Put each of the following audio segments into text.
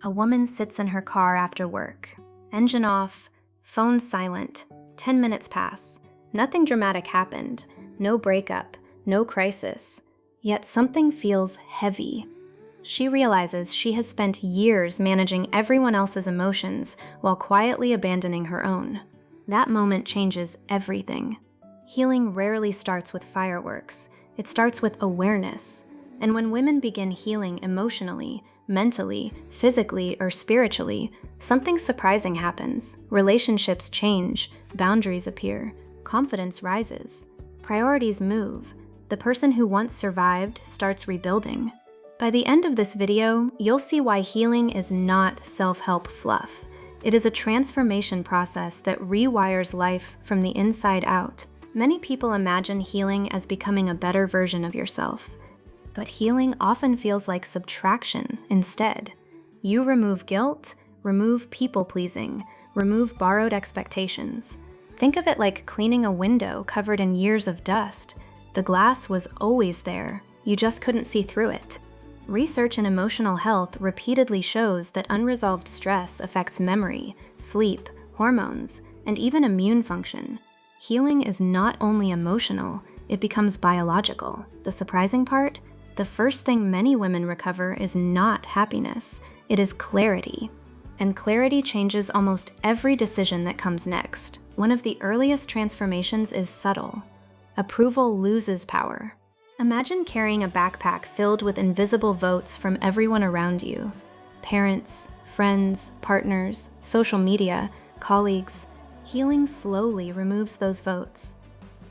A woman sits in her car after work. Engine off, phone silent. 10 minutes pass. Nothing dramatic happened. No breakup, no crisis. Yet something feels heavy. She realizes she has spent years managing everyone else's emotions while quietly abandoning her own. That moment changes everything. Healing rarely starts with fireworks. It starts with awareness. And when women begin healing emotionally, mentally, physically, or spiritually, something surprising happens. Relationships change, boundaries appear, confidence rises, priorities move. The person who once survived starts rebuilding. By the end of this video, you'll see why healing is not self-help fluff. It is a transformation process that rewires life from the inside out. Many people imagine healing as becoming a better version of yourself. But healing often feels like subtraction instead. You remove guilt, remove people-pleasing, remove borrowed expectations. Think of it like cleaning a window covered in years of dust. The glass was always there, you just couldn't see through it. Research in emotional health repeatedly shows that unresolved stress affects memory, sleep, hormones, and even immune function. Healing is not only emotional, it becomes biological. The surprising part? The first thing many women recover is not happiness, it is clarity. And clarity changes almost every decision that comes next. One of the earliest transformations is subtle. Approval loses power. Imagine carrying a backpack filled with invisible votes from everyone around you. Parents, friends, partners, social media, colleagues. Healing slowly removes those votes.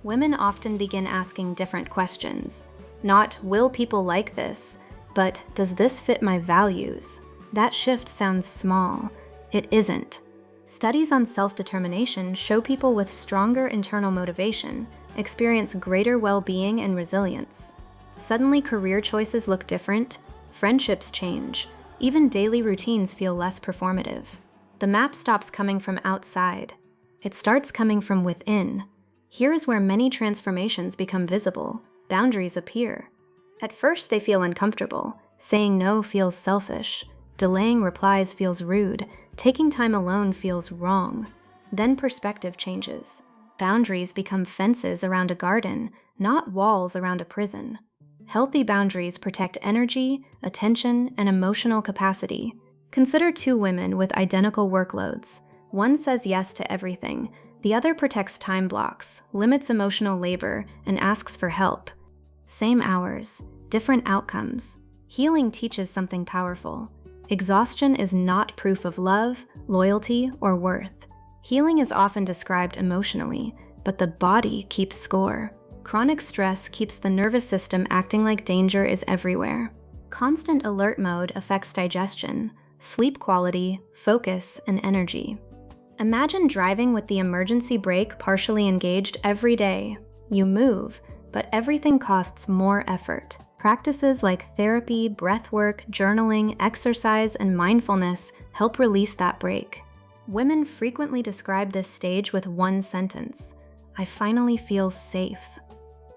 Women often begin asking different questions. Not, will people like this, but does this fit my values? That shift sounds small. It isn't. Studies on self-determination show people with stronger internal motivation experience greater well-being and resilience. Suddenly, career choices look different, friendships change, even daily routines feel less performative. The map stops coming from outside. It starts coming from within. Here is where many transformations become visible. Boundaries appear. At first, they feel uncomfortable. Saying no feels selfish. Delaying replies feels rude. Taking time alone feels wrong. Then perspective changes. Boundaries become fences around a garden, not walls around a prison. Healthy boundaries protect energy, attention, and emotional capacity. Consider two women with identical workloads. One says yes to everything. The other protects time blocks, limits emotional labor, and asks for help. Same hours, different outcomes. Healing teaches something powerful. Exhaustion is not proof of love, loyalty, or worth. Healing is often described emotionally, but the body keeps score. Chronic stress keeps the nervous system acting like danger is everywhere. Constant alert mode affects digestion, sleep quality, focus, and energy. Imagine driving with the emergency brake partially engaged every day. You move, but everything costs more effort. Practices like therapy, breathwork, journaling, exercise, and mindfulness help release that brake. Women frequently describe this stage with one sentence: I finally feel safe.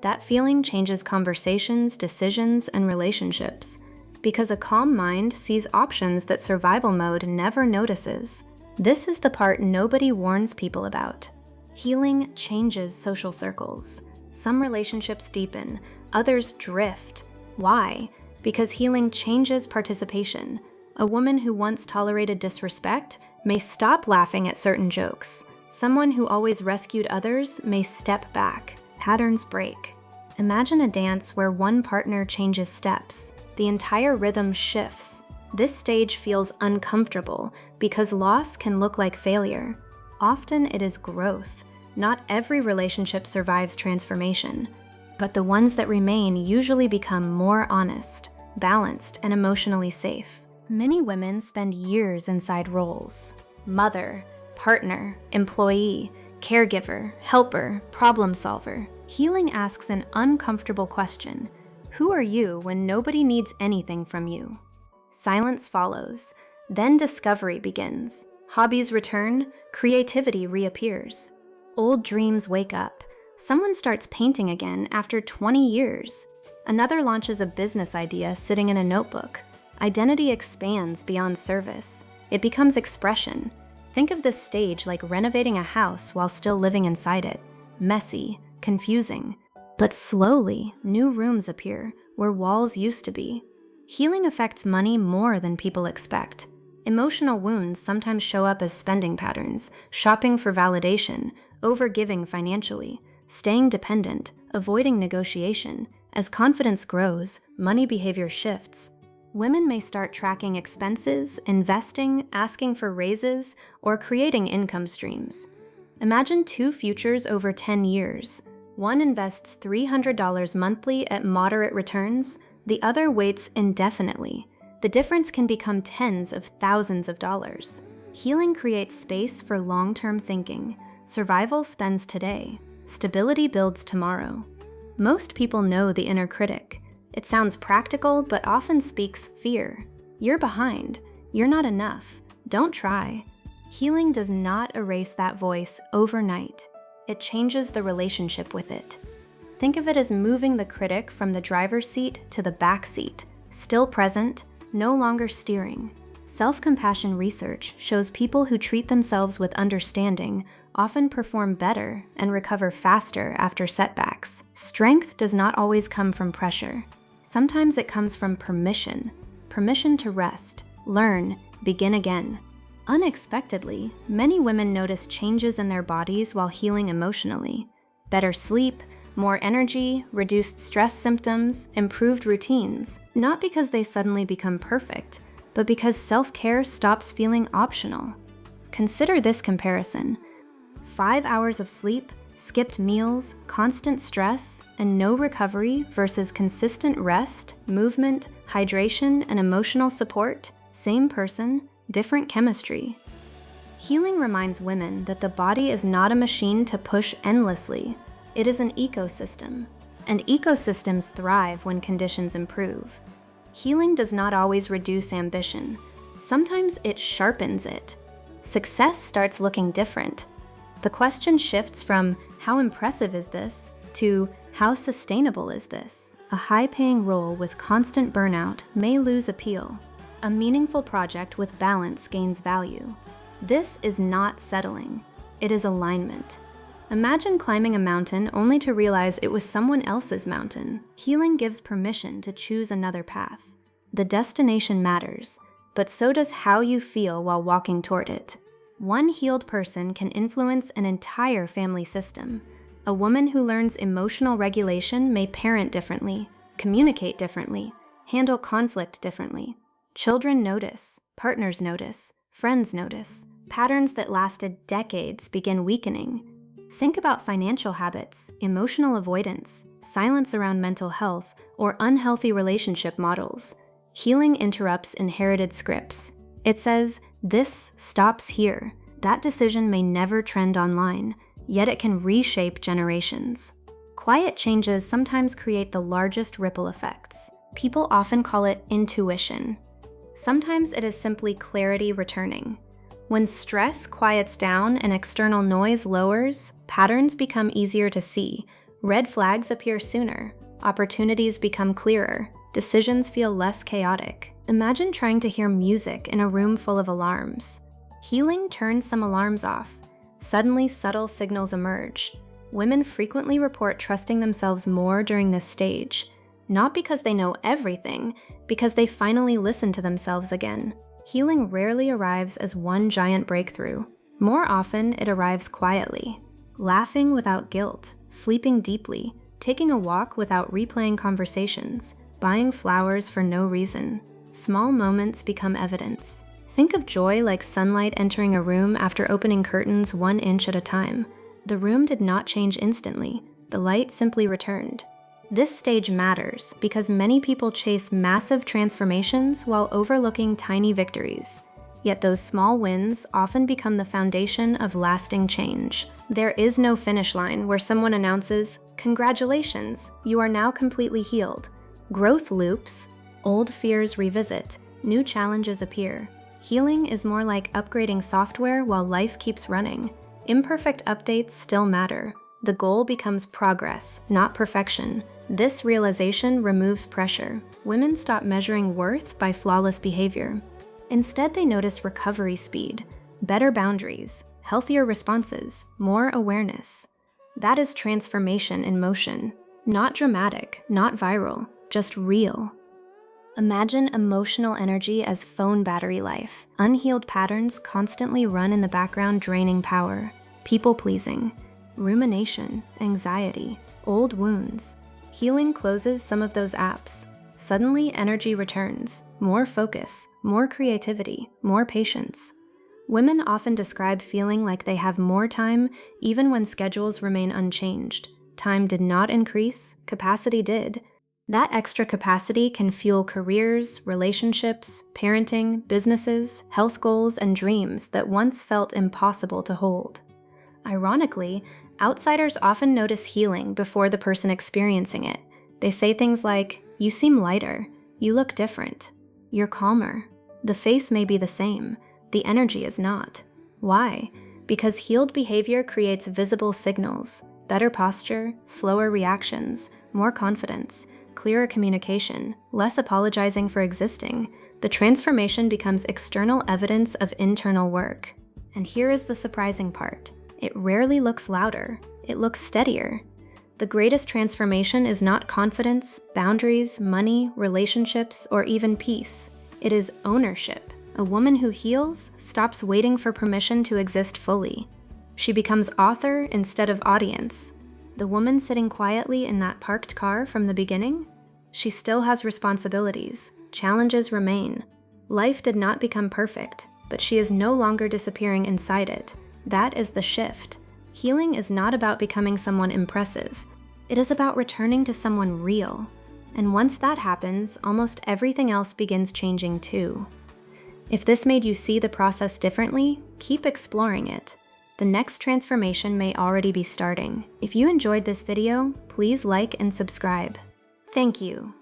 That feeling changes conversations, decisions, and relationships, because a calm mind sees options that survival mode never notices. This is the part nobody warns people about. Healing changes social circles. Some relationships deepen, others drift. Why? Because healing changes participation. A woman who once tolerated disrespect may stop laughing at certain jokes. Someone who always rescued others may step back. Patterns break. Imagine a dance where one partner changes steps. The entire rhythm shifts. This stage feels uncomfortable because loss can look like failure. Often it is growth. Not every relationship survives transformation, but the ones that remain usually become more honest, balanced, and emotionally safe. Many women spend years inside roles: mother, partner, employee, caregiver, helper, problem solver. Healing asks an uncomfortable question: who are you when nobody needs anything from you? Silence follows, then discovery begins. Hobbies return, creativity reappears. Old dreams wake up. Someone starts painting again after 20 years. Another launches a business idea sitting in a notebook. Identity expands beyond service. It becomes expression. Think of this stage like renovating a house while still living inside it. Messy, confusing. But slowly, new rooms appear where walls used to be. Healing affects money more than people expect. Emotional wounds sometimes show up as spending patterns, shopping for validation, overgiving financially, staying dependent, avoiding negotiation. As confidence grows, money behavior shifts. Women may start tracking expenses, investing, asking for raises, or creating income streams. Imagine two futures over 10 years. One invests $300 monthly at moderate returns, the other waits indefinitely. The difference can become tens of thousands of dollars. Healing creates space for long-term thinking. Survival spends today. Stability builds tomorrow. Most people know the inner critic. It sounds practical, but often speaks fear. You're behind. You're not enough. Don't try. Healing does not erase that voice overnight. It changes the relationship with it. Think of it as moving the critic from the driver's seat to the back seat, still present, no longer steering. Self-compassion research shows people who treat themselves with understanding often perform better and recover faster after setbacks. Strength does not always come from pressure. Sometimes it comes from permission to rest, learn, begin again. Unexpectedly, many women notice changes in their bodies while healing emotionally. Better sleep, more energy, reduced stress symptoms, improved routines, not because they suddenly become perfect, but because self-care stops feeling optional. Consider this comparison. 5 hours of sleep, skipped meals, constant stress, and no recovery versus consistent rest, movement, hydration, and emotional support. Same person, different chemistry. Healing reminds women that the body is not a machine to push endlessly. It is an ecosystem, and ecosystems thrive when conditions improve. Healing does not always reduce ambition. Sometimes it sharpens it. Success starts looking different. The question shifts from how impressive is this to how sustainable is this? A high-paying role with constant burnout may lose appeal. A meaningful project with balance gains value. This is not settling. It is alignment. Imagine climbing a mountain only to realize it was someone else's mountain. Healing gives permission to choose another path. The destination matters, but so does how you feel while walking toward it. One healed person can influence an entire family system. A woman who learns emotional regulation may parent differently, communicate differently, handle conflict differently. Children notice, partners notice, friends notice. Patterns that lasted decades begin weakening. Think about financial habits, emotional avoidance, silence around mental health, or unhealthy relationship models. Healing interrupts inherited scripts. It says, "This stops here." That decision may never trend online, yet it can reshape generations. Quiet changes sometimes create the largest ripple effects. People often call it intuition. Sometimes it is simply clarity returning. When stress quiets down and external noise lowers, patterns become easier to see. Red flags appear sooner. Opportunities become clearer. Decisions feel less chaotic. Imagine trying to hear music in a room full of alarms. Healing turns some alarms off. Suddenly, subtle signals emerge. Women frequently report trusting themselves more during this stage, not because they know everything, because they finally listen to themselves again. Healing rarely arrives as one giant breakthrough. More often, it arrives quietly. Laughing without guilt, sleeping deeply, taking a walk without replaying conversations, buying flowers for no reason. Small moments become evidence. Think of joy like sunlight entering a room after opening curtains 1 inch at a time. The room did not change instantly. The light simply returned. This stage matters because many people chase massive transformations while overlooking tiny victories. Yet those small wins often become the foundation of lasting change. There is no finish line where someone announces, "Congratulations, you are now completely healed." Growth loops, old fears revisit, new challenges appear. Healing is more like upgrading software while life keeps running. Imperfect updates still matter. The goal becomes progress, not perfection. This realization removes pressure. women stop measuring worth by flawless behavior. Instead, they notice recovery speed, better boundaries, healthier responses, more awareness. That is transformation in motion. Not dramatic, not viral, just real. Imagine emotional energy as phone battery life. Unhealed patterns constantly run in the background, draining power. People-pleasing, rumination, anxiety, old wounds. Healing closes some of those apps. Suddenly, energy returns. More focus, more creativity, more patience. Women often describe feeling like they have more time even when schedules remain unchanged. Time did not increase, capacity did. That extra capacity can fuel careers, relationships, parenting, businesses, health goals, and dreams that once felt impossible to hold. Ironically, outsiders often notice healing before the person experiencing it. They say things like, "You seem lighter," "You look different," "You're calmer." The face may be the same, the energy is not. Why? Because healed behavior creates visible signals: better posture, slower reactions, more confidence, clearer communication, less apologizing for existing. The transformation becomes external evidence of internal work. And here is the surprising part. It rarely looks louder. It looks steadier. The greatest transformation is not confidence, boundaries, money, relationships, or even peace. It is ownership. A woman who heals stops waiting for permission to exist fully. She becomes author instead of audience. The woman sitting quietly in that parked car from the beginning? She still has responsibilities. Challenges remain. Life did not become perfect, but she is no longer disappearing inside it. That is the shift. Healing is not about becoming someone impressive. It is about returning to someone real. And once that happens, almost everything else begins changing too. If this made you see the process differently, keep exploring it. The next transformation may already be starting. If you enjoyed this video, please like and subscribe. Thank you.